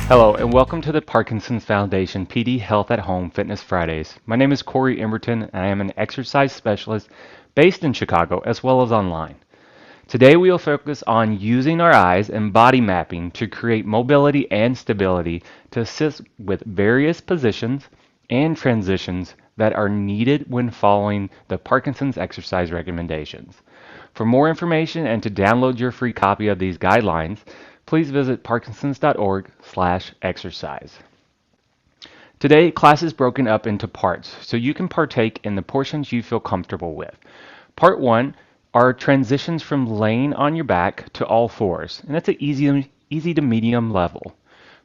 Hello, and welcome to the Parkinson's Foundation PD Health at Home Fitness Fridays. My name is Corey Emberton, and I am an exercise specialist based in Chicago as well as online. Today we will focus on using our eyes and body mapping to create mobility and stability to assist with various positions and transitions that are needed when following the Parkinson's exercise recommendations. For more information and to download your free copy of these guidelines, please visit parkinsons.org/exercise. Today, class is broken up into parts, so you can partake in the portions you feel comfortable with. Part 1 are transitions from laying on your back to all fours, and that's an easy to medium level.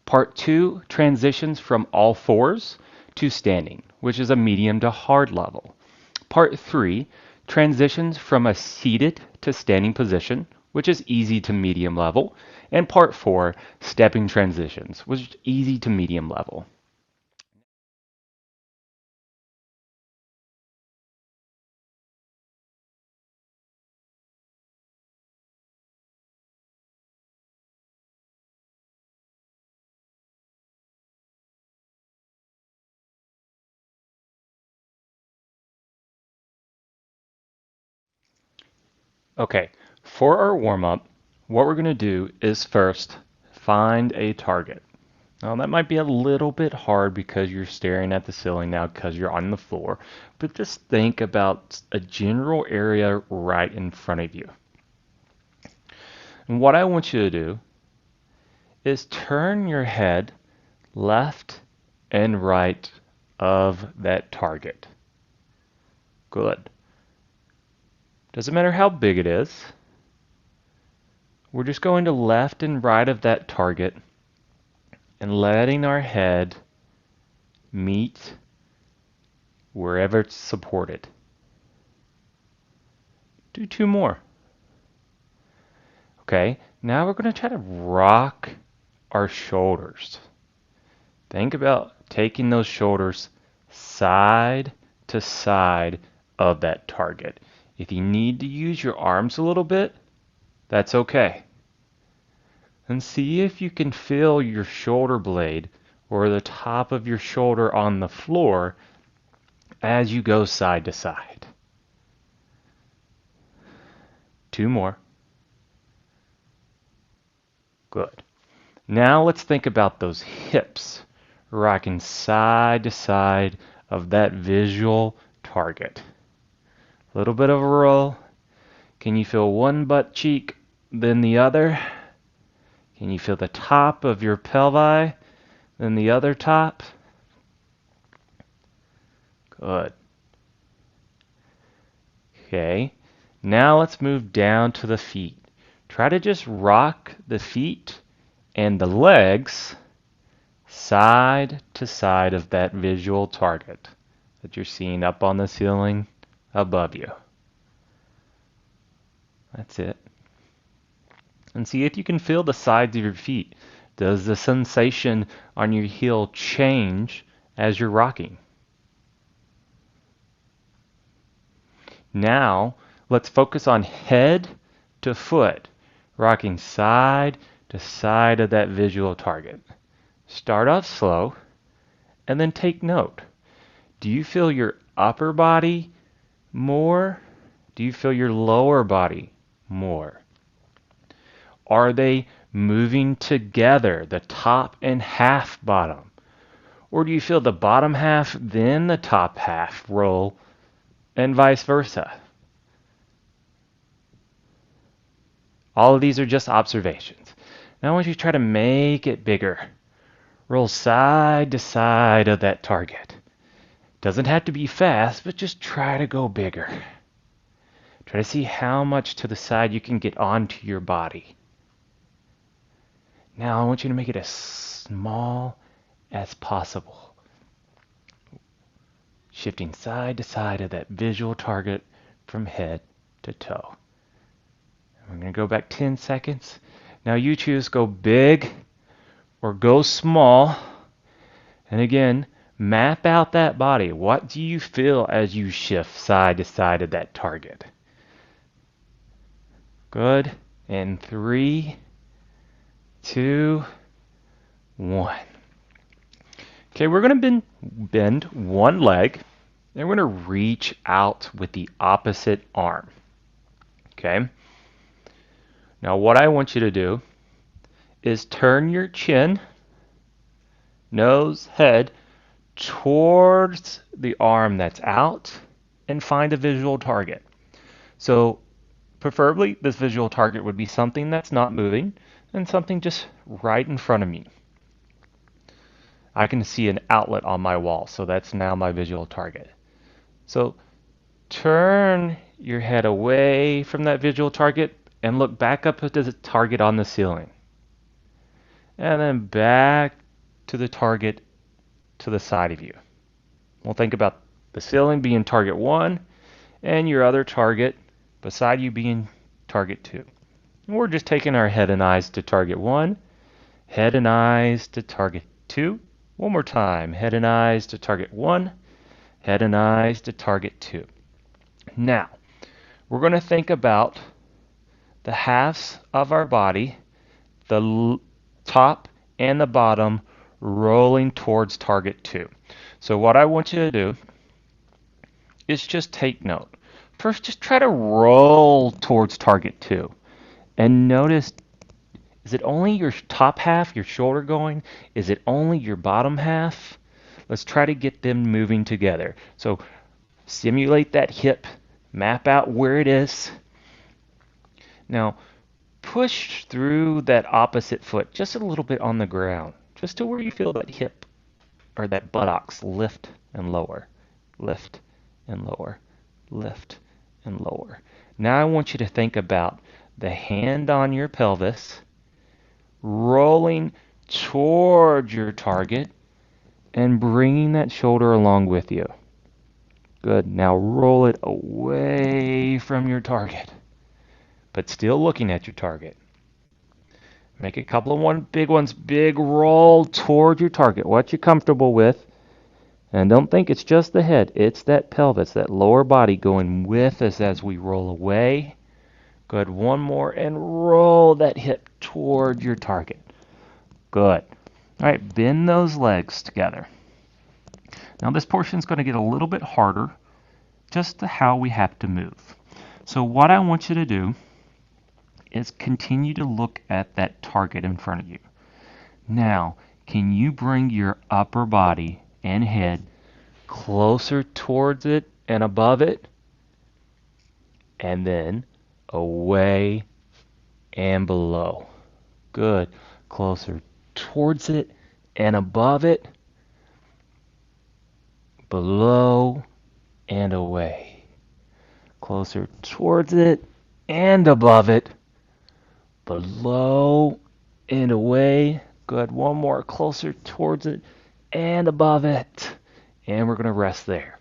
Part 2 transitions from all fours to standing, which is a medium to hard level. Part 3 transitions from a seated to standing position, which is easy to medium level. And Part 4, stepping transitions, which is easy to medium level. Okay, for our warm-up, what we're going to do is first find a target. Now that might be a little bit hard because you're staring at the ceiling now because you're on the floor, but just think about a general area right in front of you. And what I want you to do is turn your head left and right of that target. Good. Doesn't matter how big it is. We're just going to left and right of that target and letting our head meet wherever it's supported. Do 2 more. Okay, now we're going to try to rock our shoulders. Think about taking those shoulders side to side of that target. If you need to use your arms a little bit, that's okay. And see if you can feel your shoulder blade or the top of your shoulder on the floor as you go side to side. 2 more. Good. Now let's think about those hips rocking side to side of that visual target. A little bit of a roll. Can you feel one butt cheek, then the other? Can you feel the top of your pelvi, then the other top? Good. Okay, now let's move down to the feet. Try to just rock the feet and the legs side to side of that visual target that you're seeing up on the ceiling above you. That's it. And see if you can feel the sides of your feet. Does the sensation on your heel change as you're rocking? Now, let's focus on head to foot, rocking side to side of that visual target. Start off slow, and then take note. Do you feel your upper body more? Do you feel your lower body more? Are they moving together, the top and half bottom? Or do you feel the bottom half, then the top half roll, and vice versa? All of these are just observations. Now I want you to try to make it bigger. Roll side to side of that target. Doesn't have to be fast, but just try to go bigger. Try to see how much to the side you can get onto your body. Now I want you to make it as small as possible. Shifting side to side of that visual target from head to toe. We're going to go back 10 seconds. Now you choose go big or go small. And again, map out that body. What do you feel as you shift side to side of that target? Good. And 3, 2, 1. Okay, we're going to bend one leg, and we're going to reach out with the opposite arm. Okay? Now what I want you to do is turn your chin, nose, head towards the arm that's out and find a visual target. So preferably this visual target would be something that's not moving and something just right in front of me. I can see an outlet on my wall, so that's now my visual target. So turn your head away from that visual target and look back up at the target on the ceiling. And then back to the target to the side of you. We'll think about the ceiling being target 1 and your other target beside you being target 2. And we're just taking our head and eyes to target 1, head and eyes to target 2. One more time, head and eyes to target 1, head and eyes to target 2. Now, we're going to think about the halves of our body, the top and the bottom rolling towards target 2. So what I want you to do is just take note. First, just try to roll towards target 2. And notice, is it only your top half, your shoulder going? Is it only your bottom half? Let's try to get them moving together. So simulate that hip, map out where it is. Now, push through that opposite foot just a little bit on the ground, just to where you feel that hip or that buttocks lift and lower, lift and lower, lift and lower. Now I want you to think about the hand on your pelvis rolling toward your target and bringing that shoulder along with you. Good. Now roll it away from your target, but still looking at your target. Make a couple of big ones, big roll toward your target, what you're comfortable with. And don't think it's just the head, it's that pelvis, that lower body going with us as we roll away. Good, one more, and roll that hip toward your target. Good. All right, bend those legs together. Now this portion is going to get a little bit harder, just to how we have to move. So what I want you to do is continue to look at that target in front of you. Now, can you bring your upper body and head closer towards it and above it? And then away and below. Good. Closer towards it and above it. Below and away. Closer towards it and above it. Below and away. Good. One more. Closer towards it and above it. And we're going to rest there.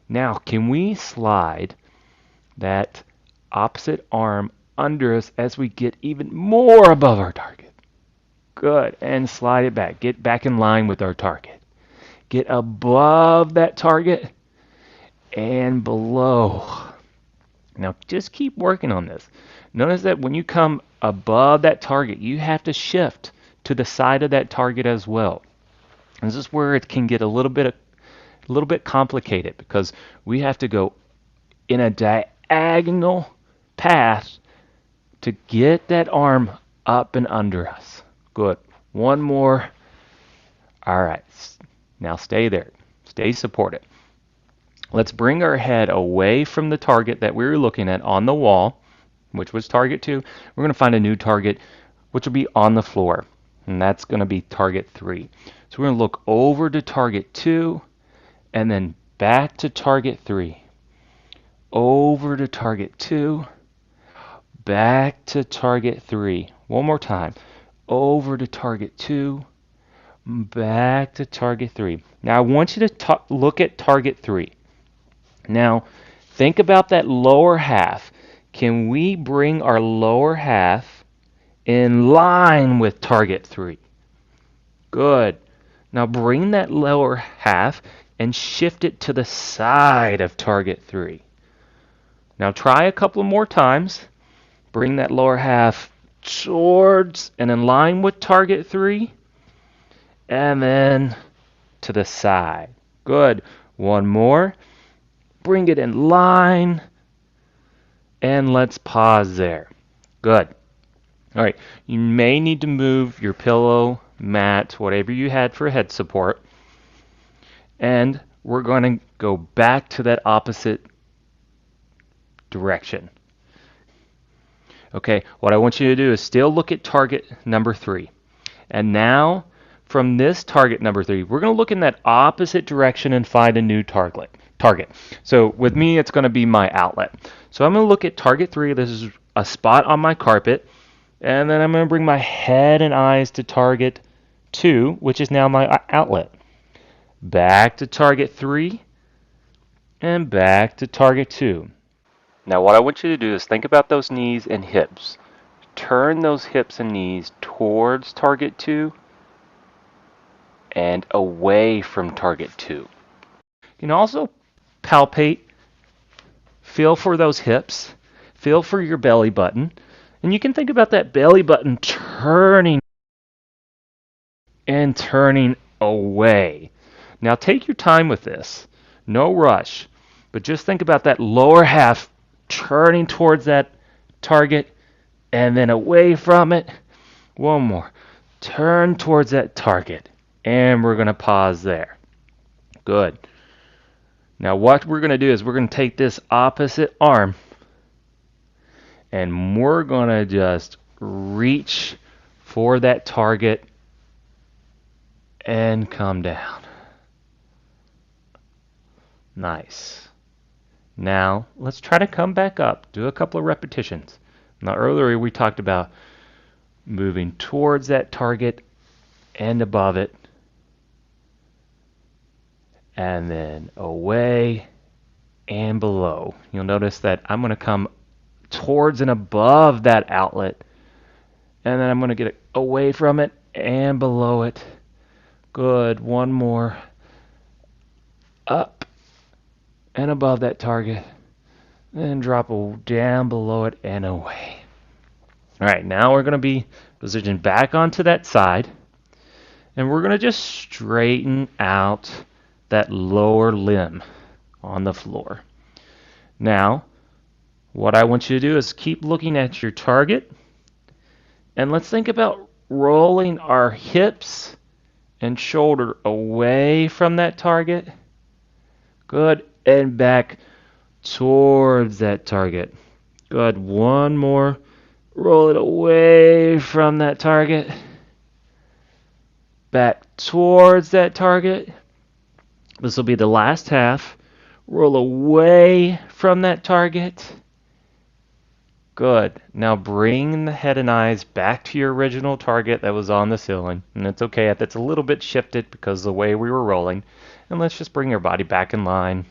Now, can we slide that opposite arm under us as we get even more above our target? Good. And slide it back. Get back in line with our target. Get above that target and below. Now, just keep working on this. Notice that when you come above that target, you have to shift to the side of that target as well. This is where it can get a little bit complicated, because we have to go in a diagonal path to get that arm up and under us. Good. One more. All right. Now stay there. Stay supported. Let's bring our head away from the target that we were looking at on the wall, which was target 2. We're going to find a new target, which will be on the floor, and that's going to be target 3. So we're going to look over to target 2, and then back to target 3. Over to target 2, back to target 3. One more time. Over to target 2, back to target 3. Now I want you to look at target 3. Now think about that lower half. Can we bring our lower half in line with target 3? Good. Now bring that lower half and shift it to the side of target 3. Now try a couple more times. Bring that lower half towards and in line with target 3. and then to the side. Good. One more. Bring it in line, and let's pause there. Good. All right, you may need to move your pillow, mat, whatever you had for head support, and we're going to go back to that opposite direction. Okay, what I want you to do is still look at target number 3. And now, from this target number 3, we're going to look in that opposite direction and find a new target. So with me, it's going to be my outlet. So I'm going to look at target 3. This is a spot on my carpet. And then I'm going to bring my head and eyes to target 2, which is now my outlet. Back to target 3, and back to target 2. Now what I want you to do is think about those knees and hips. Turn those hips and knees towards target 2 and away from target 2. You can also palpate, feel for those hips, feel for your belly button, and you can think about that belly button turning and turning away. Now take your time with this. No rush. But just think about that lower half turning towards that target and then away from it. One more. Turn towards that target. And we're going to pause there. Good. Now what we're going to do is we're going to take this opposite arm and we're going to just reach for that target and come down. Nice. Now, let's try to come back up. Do a couple of repetitions. Now, earlier we talked about moving towards that target and above it, and then away and below. You'll notice that I'm going to come towards and above that outlet, and then I'm going to get it away from it and below it. Good. One more. Up and above that target. Then drop down below it and away. All right, now we're going to be positioned back onto that side. And we're going to just straighten out that lower limb on the floor. Now, what I want you to do is keep looking at your target. And let's think about rolling our hips and shoulder away from that target. Good. And back towards that target. Good. One more. Roll it away from that target. Back towards that target. This will be the last half. Roll away from that target. Good. Now bring the head and eyes back to your original target that was on the ceiling. And it's okay if it's a little bit shifted because of the way we were rolling. And let's just bring your body back in line.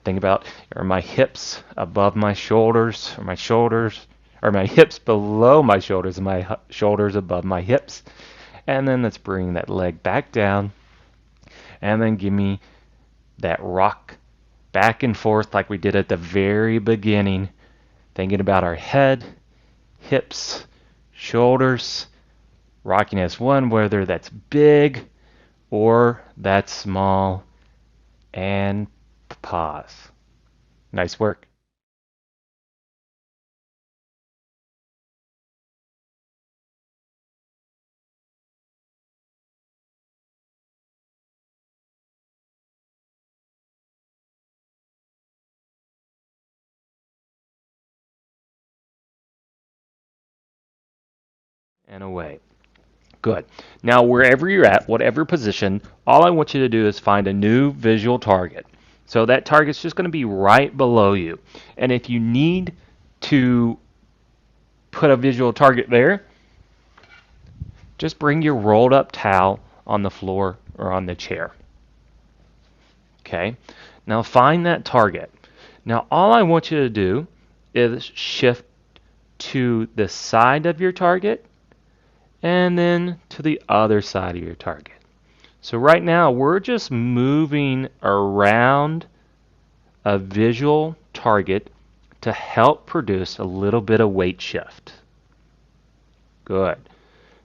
Think about, are my hips above my shoulders, or my hips below my shoulders, and my shoulders above my hips. And then let's bring that leg back down. And then give me that rock back and forth like we did at the very beginning. Thinking about our head, hips, shoulders, rocking as one, whether that's big or that's small, and pause. Nice work. And away. Good. Now, wherever you're at, whatever position, all I want you to do is find a new visual target. So that target's just going to be right below you. And if you need to put a visual target there, just bring your rolled up towel on the floor or on the chair. Okay. Now find that target. Now all I want you to do is shift to the side of your target and then to the other side of your target. So right now we're just moving around a visual target to help produce a little bit of weight shift. Good.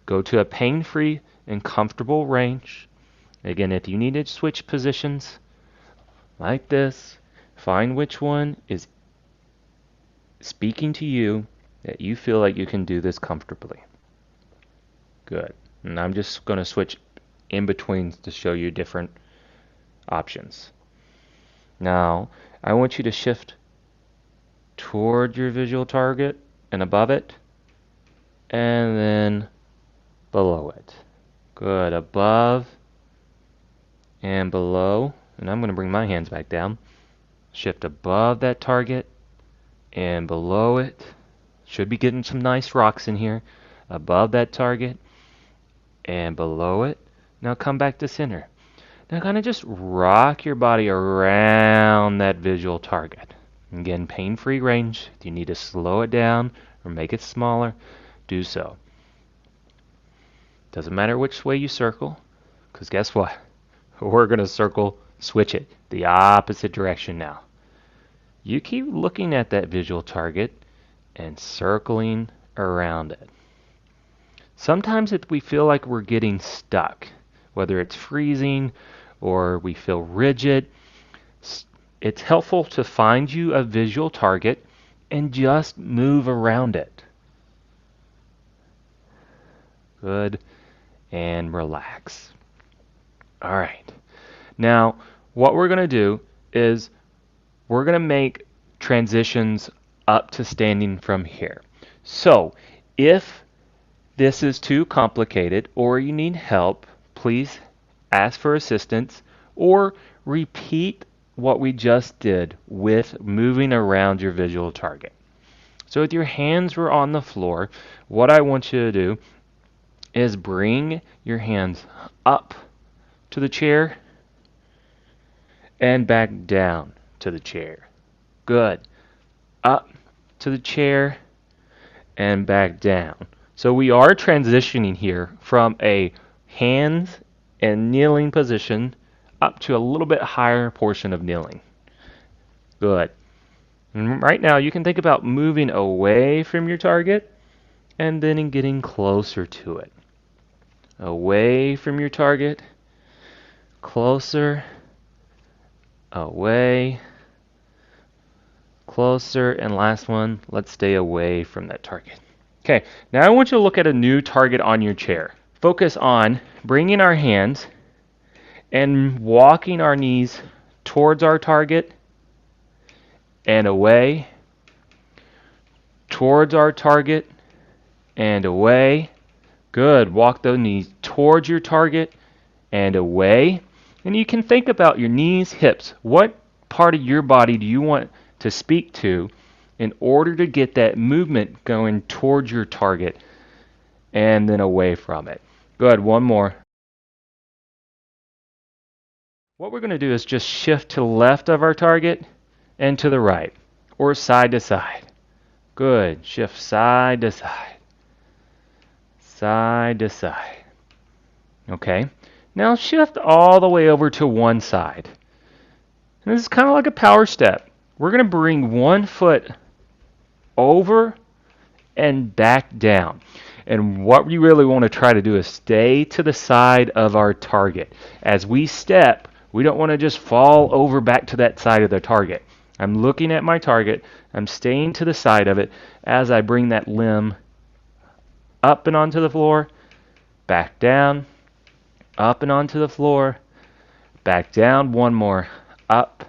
Go to a pain-free in comfortable range. Again, if you need to switch positions like this, find which one is speaking to you that you feel like you can do this comfortably. Good. And I'm just going to switch in between to show you different options. Now, I want you to shift toward your visual target and above it, and then below it. Good. Above and below. And I'm going to bring my hands back down. Shift above that target and below it. Should be getting some nice rocks in here. Above that target and below it. Now come back to center. Now kind of just rock your body around that visual target. Again, pain-free range. If you need to slow it down or make it smaller, do so. Doesn't matter which way you circle, because guess what? We're going to switch it the opposite direction now. You keep looking at that visual target and circling around it. Sometimes if we feel like we're getting stuck, whether it's freezing or we feel rigid, it's helpful to find you a visual target and just move around it. Good. And relax. All right. Now, what we're going to do is we're going to make transitions up to standing from here. So, if this is too complicated or you need help, please ask for assistance or repeat what we just did with moving around your visual target. So if your hands were on the floor, what I want you to do is bring your hands up to the chair and back down to the chair. Good. Up to the chair and back down. So we are transitioning here from a hands and kneeling position up to a little bit higher portion of kneeling. Good. And right now you can think about moving away from your target and then getting closer to it. Away from your target, closer, away, closer, and last one, let's stay away from that target. Okay, now I want you to look at a new target on your chair. Focus on bringing our hands and walking our knees towards our target and away, towards our target and away. Good. Walk those knees towards your target and away. And you can think about your knees, hips. What part of your body do you want to speak to in order to get that movement going towards your target and then away from it? Good. One more. What we're going to do is just shift to the left of our target and to the right, or side to side. Good. Shift side to side. Side to side. Okay. Now shift all the way over to one side. And this is kind of like a power step. We're going to bring one foot over and back down. And what we really want to try to do is stay to the side of our target. As we step, we don't want to just fall over back to that side of the target. I'm looking at my target. I'm staying to the side of it as I bring that limb up and onto the floor, back down, up and onto the floor, back down, one more, up,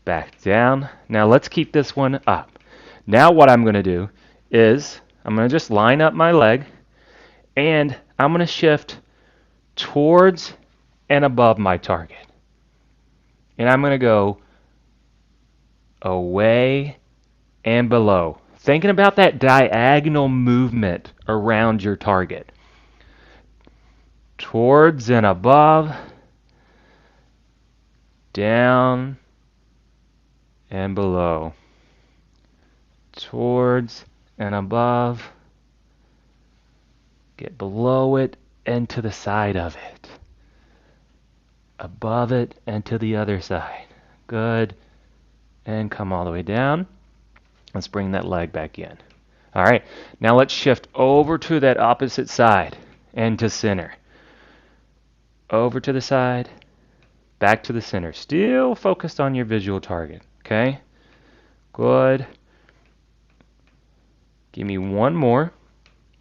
back down. Now let's keep this one up. Now what I'm going to do is I'm going to just line up my leg and I'm going to shift towards and above my target. And I'm going to go away and below. Thinking about that diagonal movement around your target. Towards and above, down and below. Towards and above, get below it and to the side of it. Above it and to the other side. Good. And come all the way down. Let's bring that leg back in. All right, now let's shift over to that opposite side and to center. Over to the side, back to the center. Still focused on your visual target, okay? Good. Give me one more.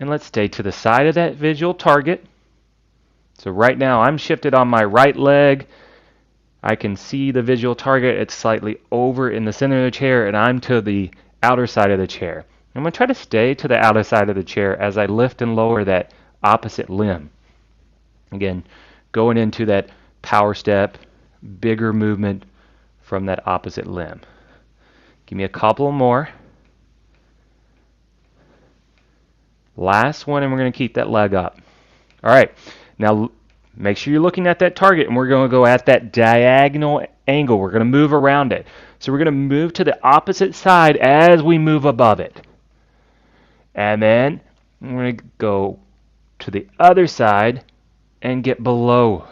And let's stay to the side of that visual target. So right now I'm shifted on my right leg. I can see the visual target. It's slightly over in the center of the chair, and I'm to the outer side of the chair. I'm going to try to stay to the outer side of the chair as I lift and lower that opposite limb. Again, going into that power step, bigger movement from that opposite limb. Give me a couple more. Last one, and we're going to keep that leg up. All right, now make sure you're looking at that target, and we're going to go at that diagonal angle. We're going to move around it. So we're going to move to the opposite side as we move above it. And then we're going to go to the other side and get below.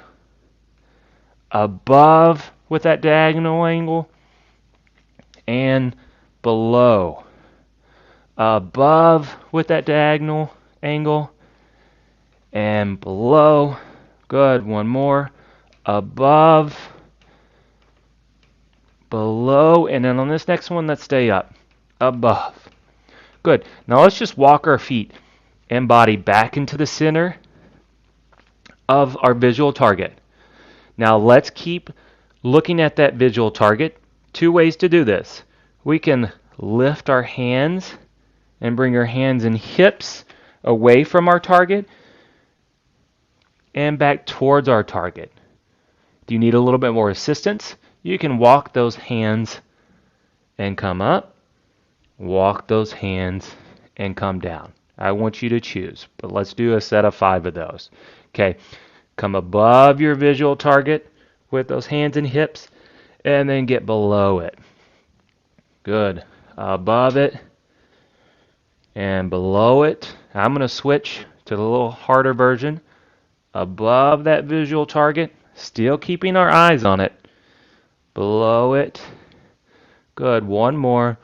Above with that diagonal angle and below. Above with that diagonal angle and below. Good. One more. Above, below, and then on this next one, let's stay up. Above. Good. Now let's just walk our feet and body back into the center of our visual target. Now let's keep looking at that visual target. Two ways to do this. We can lift our hands and bring our hands and hips away from our target and back towards our target. Do you need a little bit more assistance? You can walk those hands and come up, walk those hands and come down. I want you to choose, but let's do a set of 5 of those. Okay, come above your visual target with those hands and hips, and then get below it. Good. Above it and below it. I'm going to switch to the little harder version. Above that visual target, still keeping our eyes on it. Below it. Good. One more.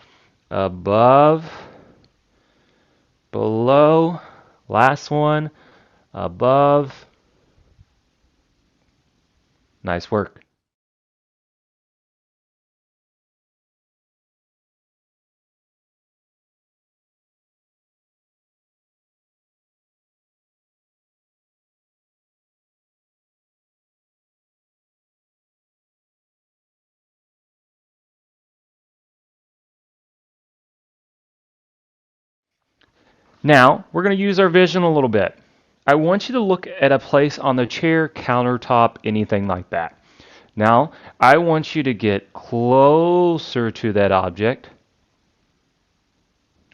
Above. Below. Last one. Above. Nice work. Now, we're going to use our vision a little bit. I want you to look at a place on the chair, countertop, anything like that. Now, I want you to get closer to that object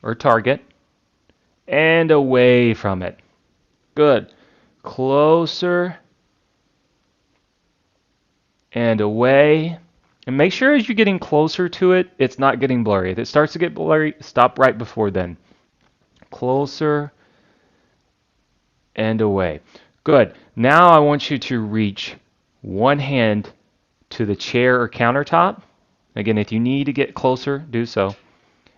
or target and away from it. Good. Closer and away. And make sure as you're getting closer to it, it's not getting blurry. If it starts to get blurry, stop right before then. Closer and away. Good. Now I want you to reach one hand to the chair or countertop. Again, if you need to get closer, do so.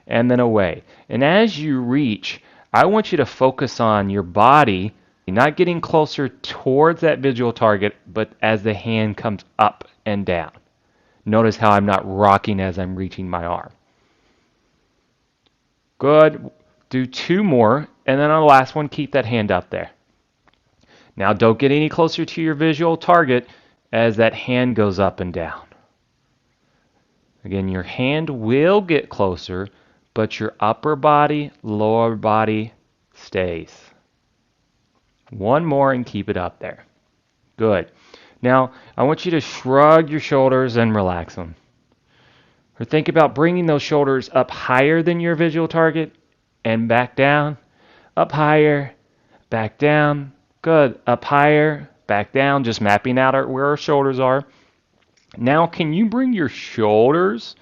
And then away. And as you reach, I want you to focus on your body, not getting closer towards that visual target, but as the hand comes up and down. Notice how I'm not rocking as I'm reaching my arm. Good. Do 2 more, and then on the last one, keep that hand up there. Now don't get any closer to your visual target as that hand goes up and down. Again, your hand will get closer, but your upper body, lower body stays. One more and keep it up there. Good. Now, I want you to shrug your shoulders and relax them. Or think about bringing those shoulders up higher than your visual target and back down. Up higher, back down. Good. Up higher, back down. Just mapping out where our shoulders are. Now, can you bring your shoulders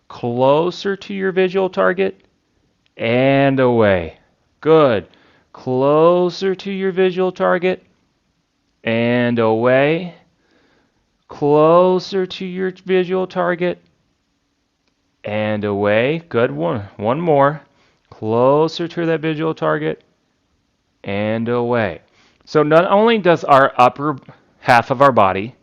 closer to your visual target and away? Good. Closer to your visual target and away. Closer to your visual target and away. Good one. One more. Closer to that visual target and away. So not only does our upper half of our body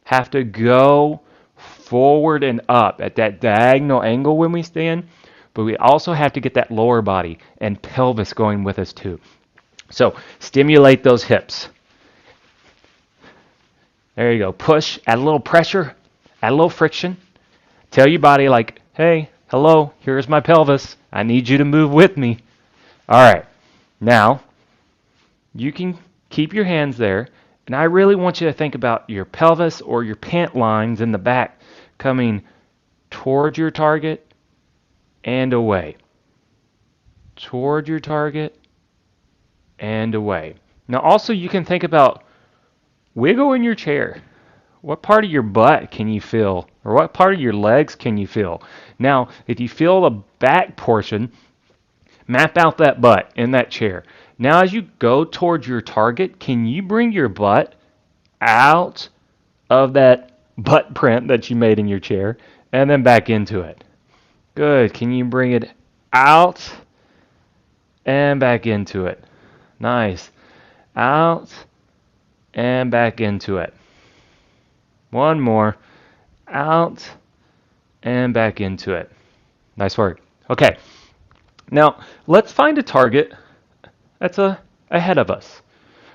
have to go forward and up at that diagonal angle when we stand, but we also have to get that lower body and pelvis going with us too. So stimulate those hips. There you go. Push, add a little pressure, add a little friction. Tell your body like, hey, hello, here's my pelvis. I need you to move with me. All right. Now, you can keep your hands there, and I really want you to think about your pelvis or your pant lines in the back coming towards your target and away. Toward your target and away. Now, also, you can think about wiggle in your chair. What part of your butt can you feel? Or what part of your legs can you feel? Now, if you feel the back portion, map out that butt in that chair. Now, as you go towards your target, can you bring your butt out of that butt print that you made in your chair and then back into it? Good. Can you bring it out and back into it? Nice. Out and back into it. One more. Out and back into it. Nice work. Okay. Now, let's find a target that's ahead of us.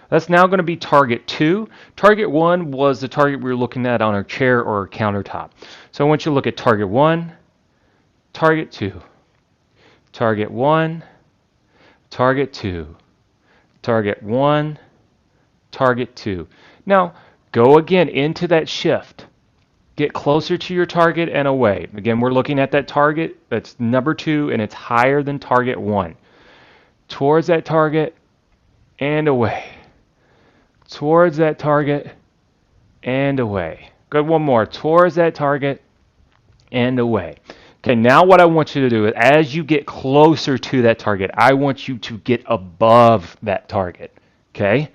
That's now going to be target 2. Target 1 was the target we were looking at on our chair or our countertop. So I want you to look at target 1, target 2, target 1, target 2, target 1, target 2. Now, go again into that shift. Get closer to your target and away. Again, we're looking at that target that's number 2 and it's higher than target 1. Towards that target and away. Towards that target and away. Good, one more. Towards that target and away. Okay, now what I want you to do is as you get closer to that target, I want you to get above that target. Okay?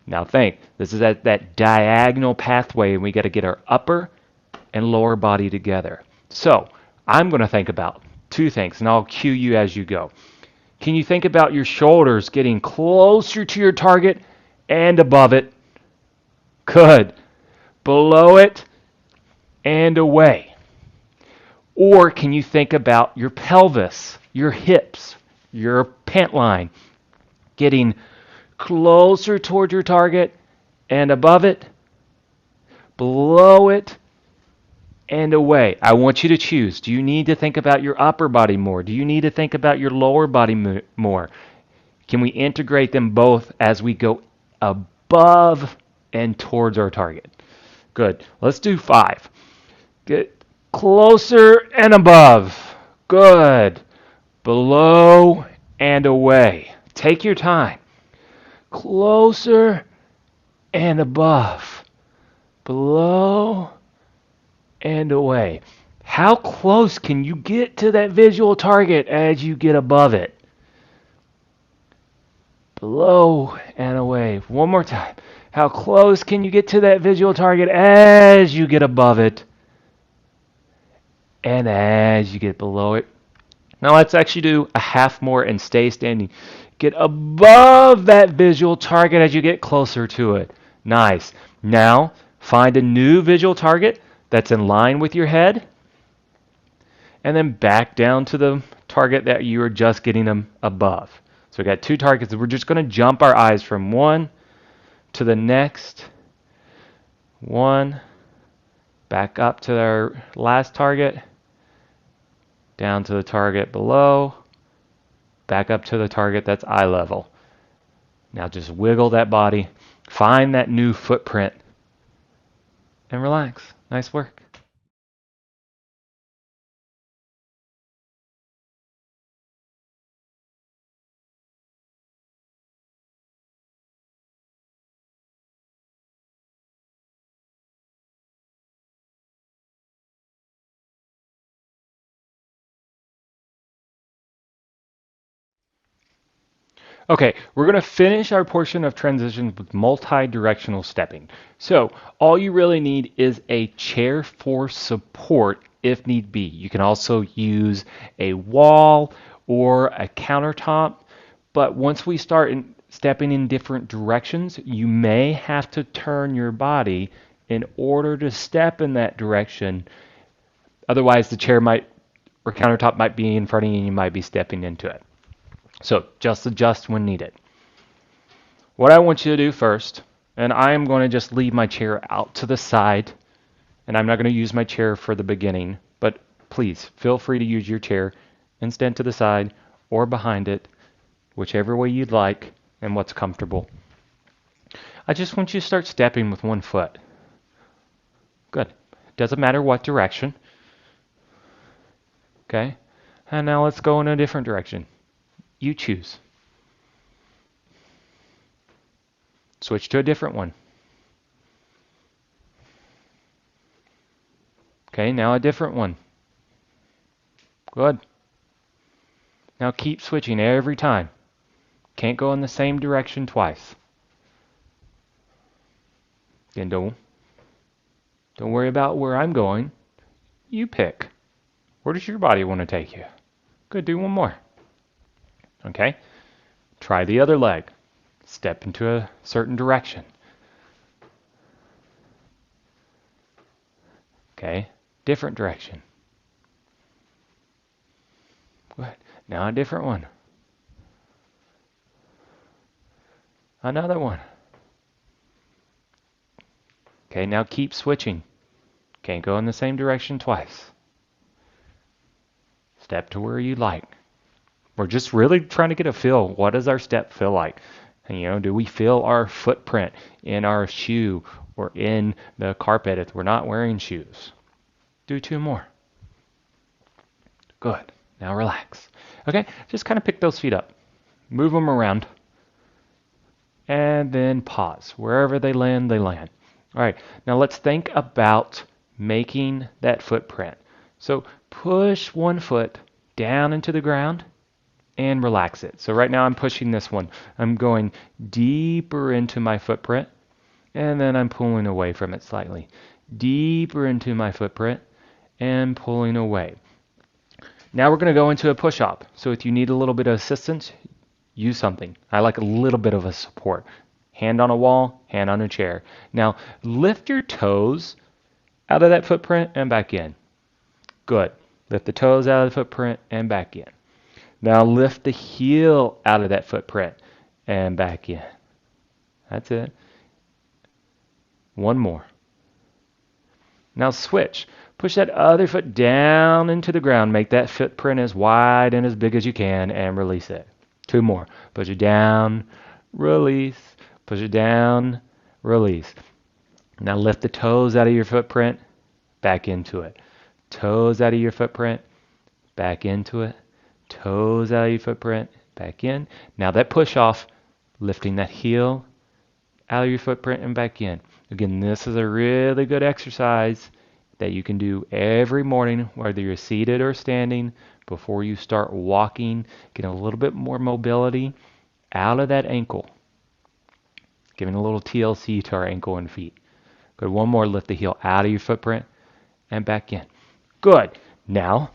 Now think, this is at that diagonal pathway and we got to get our upper and lower body together. So I'm going to think about 2 things and I'll cue you as you go. Can you think about your shoulders getting closer to your target and above it? Good. Below it and away. Or can you think about your pelvis, your hips, your pant line getting closer toward your target and above it, below it, and away? I want you to choose. Do you need to think about your upper body more? Do you need to think about your lower body more? Can we integrate them both as we go above and towards our target? Good. Let's do 5. Get closer and above. Good. Below and away. Take your time. Closer and above. Below and away. How close can you get to that visual target as you get above it? Below and away. One more time. How close can you get to that visual target as you get above it? And as you get below it. Now let's actually do a half more and stay standing. Get above that visual target as you get closer to it. Nice. Now find a new visual target that's in line with your head, and then back down to the target that you were just getting them above. So we got 2 targets. We're just going to jump our eyes from one to the next. One, back up to our last target, down to the target below, back up to the target that's eye level. Now just wiggle that body, find that new footprint, and relax. Nice work. Okay, we're going to finish our portion of transitions with multi-directional stepping. So all you really need is a chair for support if need be. You can also use a wall or a countertop, but once we start stepping in different directions, you may have to turn your body in order to step in that direction. Otherwise, the chair might or countertop might be in front of you and you might be stepping into it. So just adjust when needed. What I want you to do first, and I am going to just leave my chair out to the side, and I'm not going to use my chair for the beginning, but please feel free to use your chair and stand to the side or behind it, whichever way you'd like and what's comfortable. I just want you to start stepping with one foot. Good. Doesn't matter what direction. Okay? And now let's go in a different direction. You choose. Switch to a different one. Okay, now a different one. Good. Now keep switching every time. Can't go in the same direction twice. Again, don't worry about where I'm going. You pick. Where does your body want to take you? Good, do one more. Okay? Try the other leg. Step into a certain direction. Okay? Different direction. Good. Now a different one. Another one. Okay, now keep switching. Can't go in the same direction twice. Step to where you like. We're just really trying to get a feel. What does our step feel like? And, do we feel our footprint in our shoe or in the carpet if we're not wearing shoes? Do two more. Good. Now relax. Okay, just kind of pick those feet up. Move them around. And then pause. Wherever they land, they land. All right, now let's think about making that footprint. So push one foot down into the ground and relax it. So right now I'm pushing this one. I'm going deeper into my footprint, and then I'm pulling away from it slightly. Deeper into my footprint and pulling away. Now we're going to go into a push-up. So if you need a little bit of assistance, use something. I like a little bit of a support. Hand on a wall, hand on a chair. Now lift your toes out of that footprint and back in. Good. Lift the toes out of the footprint and back in. Now lift the heel out of that footprint and back in. That's it. One more. Now switch. Push that other foot down into the ground. Make that footprint as wide and as big as you can and release it. Two more. Push it down, release. Push it down, release. Now lift the toes out of your footprint, back into it. Toes out of your footprint, back into it. Toes out of your footprint, back in. Now that push off, lifting that heel out of your footprint and back in. Again, this is a really good exercise that you can do every morning, whether you're seated or standing, before you start walking. Get a little bit more mobility out of that ankle. Giving a little TLC to our ankle and feet. Good. One more. Lift the heel out of your footprint and back in. Good. Now,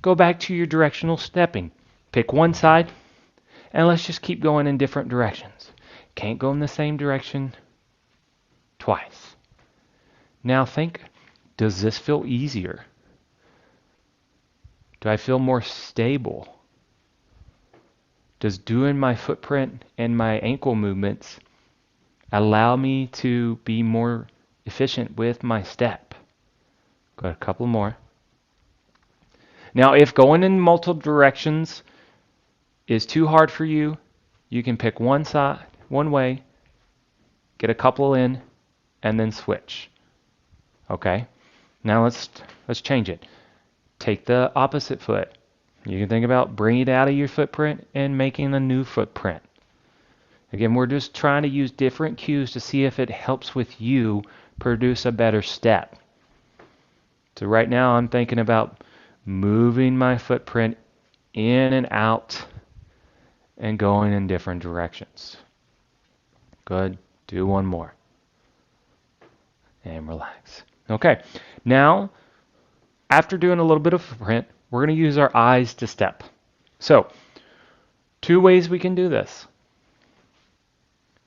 go back to your directional stepping. Pick one side, and let's just keep going in different directions. Can't go in the same direction twice. Now think, does this feel easier? Do I feel more stable? Does doing my footprint and my ankle movements allow me to be more efficient with my step? Got a couple more. Now, if going in multiple directions is too hard for you, you can pick one side, one way, get a couple in, and then switch. Okay? Now let's change it. Take the opposite foot. You can think about bringing it out of your footprint and making a new footprint. Again, we're just trying to use different cues to see if it helps with you produce a better step. So right now I'm thinking about moving my footprint in and out and going in different directions. Good. Do one more. And relax. Okay. Now, after doing a little bit of footprint, we're going to use our eyes to step. So, two ways we can do this.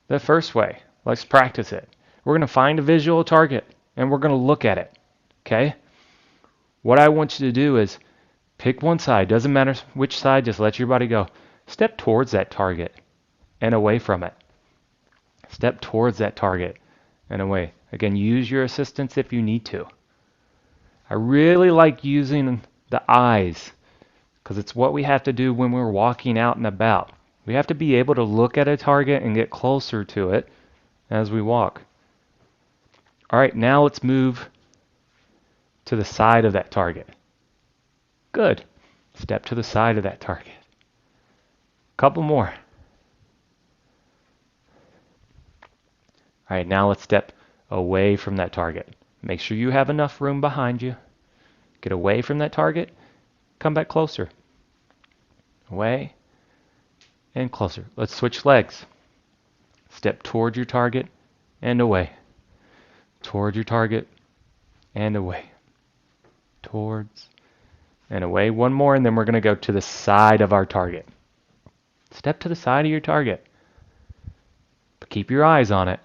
the first way. Let's practice it. We're going to find a visual target and we're going to look at it. Okay? What I want you to do is pick one side. Doesn't matter which side, just let your body go. Step towards that target and away from it. Step towards that target and away. Again, use your assistance if you need to. I really like using the eyes because it's what we have to do when we're walking out and about. We have to be able to look at a target and get closer to it as we walk. All right, now let's move to the side of that target. Good. Step to the side of that target. Couple more. All right, now let's step away from that target. Make sure you have enough room behind you. Get away from that target. Come back closer. Away and closer. Let's switch legs. Step toward your target and away. Toward your target and away. Towards and away. One more, and then we're going to go to the side of our target. Step to the side of your target. But keep your eyes on it.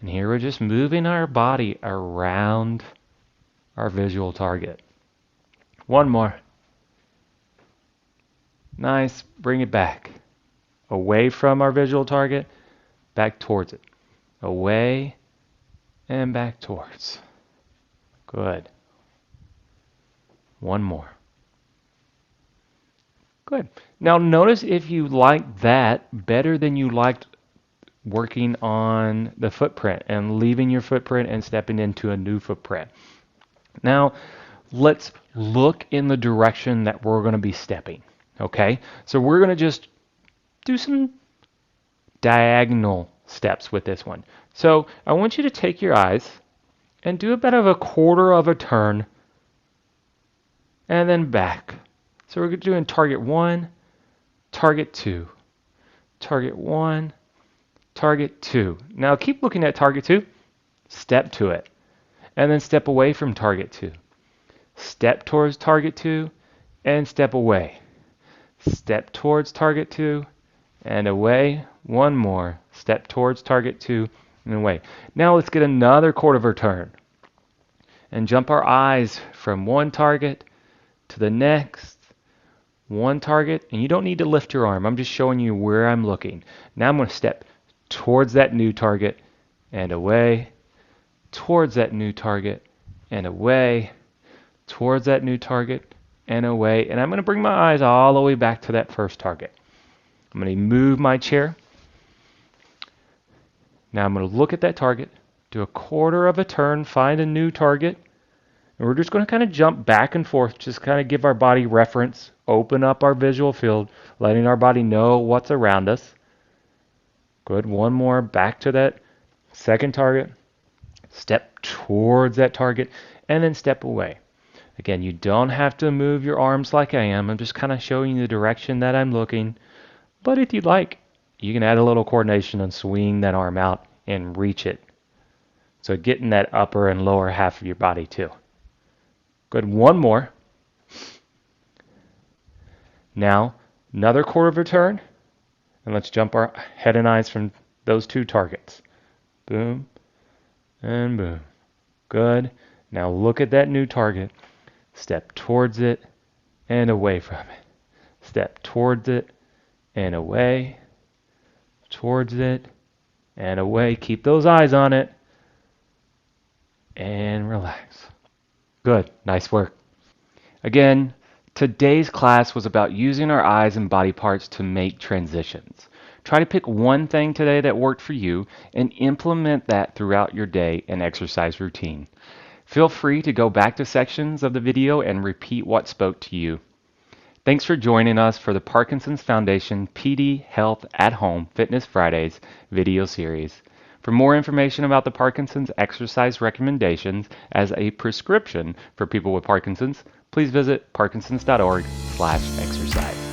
And here we're just moving our body around our visual target. One more. Nice. Bring it back. Away from our visual target, back towards it. Away and back towards. Good. One more. Good. Now notice if you like that better than you liked working on the footprint and leaving your footprint and stepping into a new footprint. Now, let's look in the direction that we're going to be stepping. Okay? So we're going to just do some diagonal steps with this one. So I want you to take your eyes and do about a quarter of a turn and then back. So we're doing target 1, target 2, target 1, target 2. Now keep looking at target 2, step to it, and then step away from target 2. Step towards target 2 and step away. Step towards target 2 and away. One more. Step towards target 2 and away. Now let's get another quarter of a turn and jump our eyes from one target to the next. One target, and you don't need to lift your arm. I'm just showing you where I'm looking. Now I'm going to step towards that new target and away, towards that new target and away, towards that new target and away. And I'm going to bring my eyes all the way back to that first target. I'm going to move my chair. Now I'm going to look at that target, do a quarter of a turn, find a new target, and we're just going to kind of jump back and forth, just kind of give our body reference, open up our visual field, letting our body know what's around us. Good. One more. Back to that second target. Step towards that target and then step away. Again, you don't have to move your arms like I am. I'm just kind of showing you the direction that I'm looking. But if you'd like, you can add a little coordination and swing that arm out and reach it. So getting that upper and lower half of your body too. Good. One more. Now, another quarter of a turn. And let's jump our head and eyes from those two targets. Boom and boom. Good. Now look at that new target. Step towards it and away from it. Step towards it and away. Towards it and away. Keep those eyes on it. And relax. Good. Nice work. Again, today's class was about using our eyes and body parts to make transitions. Try to pick one thing today that worked for you and implement that throughout your day and exercise routine. Feel free to go back to sections of the video and repeat what spoke to you. Thanks for joining us for the Parkinson's Foundation PD Health at Home Fitness Fridays video series. For more information about the Parkinson's exercise recommendations as a prescription for people with Parkinson's, please visit parkinsons.org/exercise.